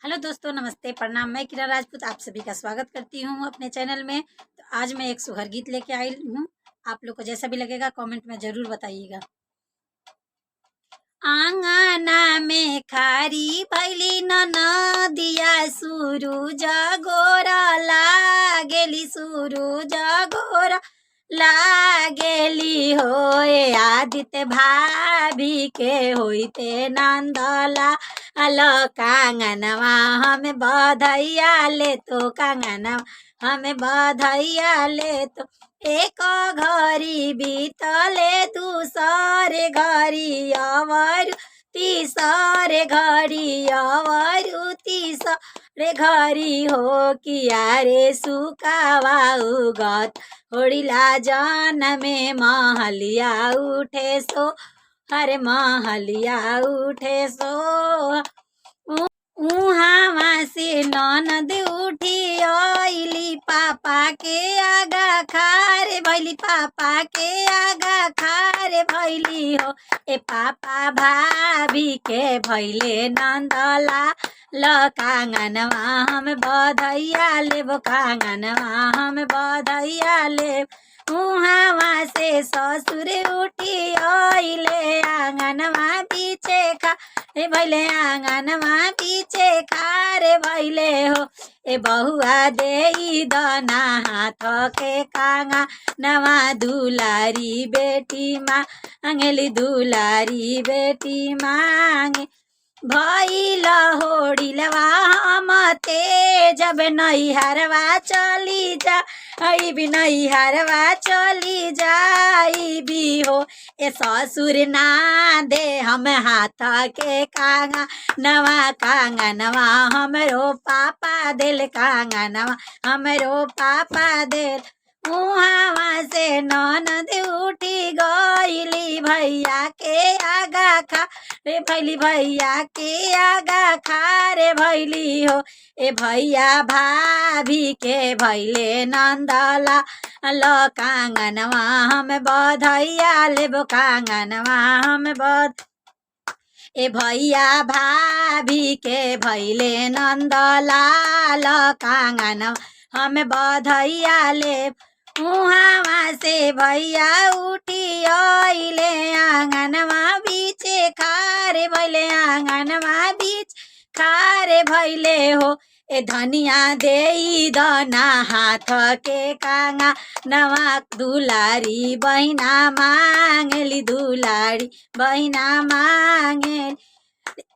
Hello दोस्तों, नमस्ते, प्रणाम। मैं किरण राजपूत आप सभी का स्वागत करती हूँ अपने चैनल में। तो आज मैं एक सुहर गीत लेके आई हूँ। आप लोग को जैसा भी लगेगा कमेंट में ज़रूर बताइएगा। आंगना में खारी भैली नदिया सूरज गोरा लागेली सूरज गोरा लागेली होए आदित्य भाभी के होइते नंदला अलो कांगनवा हमें बधैया ले तो कांगनवा हमें बधैया ले तो एक घड़ी बीतले दूसरे घड़ी अवरु तीसरे घड़ी अवरु तीसरे घड़ी हो किया रे सुकावा उगत होड़िला जन में महलिया उठे सो हरे महलिया उठे सो उहाँ से ननद उठी आइली पापा के आगा खारे भैली पापा के आगा खारे भैली हो ए पापा भाभी के भैले नंदला ल कांगनवा हम बधैया लेबो कांगनवा हम बधैया ले उहाँ से ससुर उठी आइले आंगनवा पीछे खा ए भैले आंगनवा पीछे खारे भैले हो ए बहुआ देई दना हाथ के कांगा नवा दुलारी बेटी मांगेली दुलारी बेटी मांगे भैल होड़िलवा हमते जब नैहरवा चली जा आई भी नैहरवा चली जाई भी हो ए ससुर ना दे हम हाथ के कांगा नवा हमरो पापा दिल कांगा नवा हमरो पापा दिल उहाँ से ननद उठी गईली भैया के आगा खा रे भैली भैया के आगा खा रे भैली हो ए भैया भाभी के भैले नंदला ल कांगनवा हम बधैया लेबो कांगनवा हम बध ए भैया भाभी के भैले नंदला ल कांगनवा हम बधैया लेब उहाँ से भैया उठी आइले आंगनवा बीचे खारे भैले आंगनवा बीच खारे भैले हो ए धनिया देई दना हाथ के कांगा नवा दुलारी बहिना मांगेली दुलारी बहिना मांगे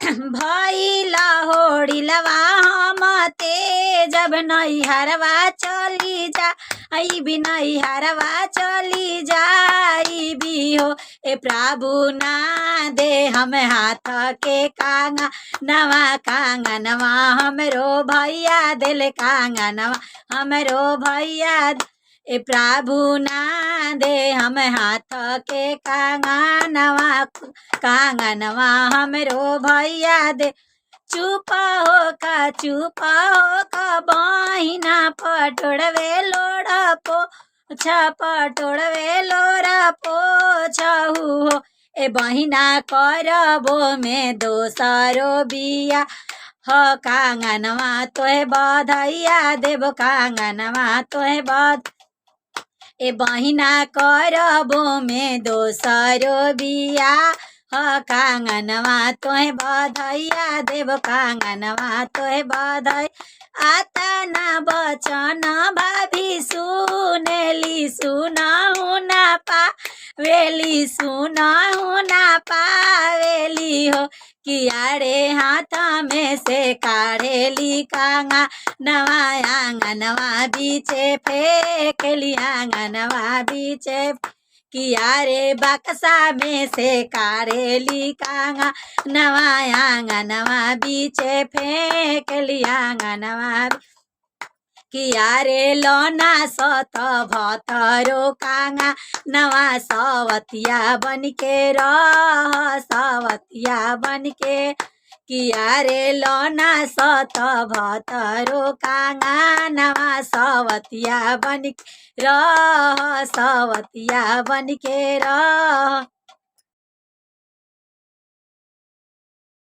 भैल होड़िलवा हमते जब नैहरवा चली जा आई भी नैहरवा चली जाई भी हो ए प्रभु ना दे हम हाथ के कांगा नवा हमरो भैया दिल कांगा नवा हमरो भैया ए प्रभु ना दे हम हाथ के कांगा नवा हमरो भैया दे चुप हो का बहिना पटोड़वे लोड़ा पो पटोड़वे लोड़ा पो छहु हो ए बहिना करबो में दोसरो बिया हो कांगनवा तोहे बधैया देबो कांगनवा तोहे बध ए बहिना करबो में दोसरो बिया ह कांगनवा तोहे बधैया देबो कांगनवा तोहे बधै आता ना बचन भाभी सुनेली सुनहु ना पावेली सुनहु ना पावेली हो किया रे हाथ में से काढ़ेली कांगा नवा आंगनवा बीचे फेंकली आंगनवा बीचे किया रे बक्सा में से काढ़ेली कांगा नवा आंगनवा बीचे फेंकली आंगनवा किया रे लोना सत भतरो कांगा नवा सवतिया बनके रह सवतिया बनके किया रे लोना सत भतरो कांगा नवा सवतिया बनके रह सवतिया बनके रह।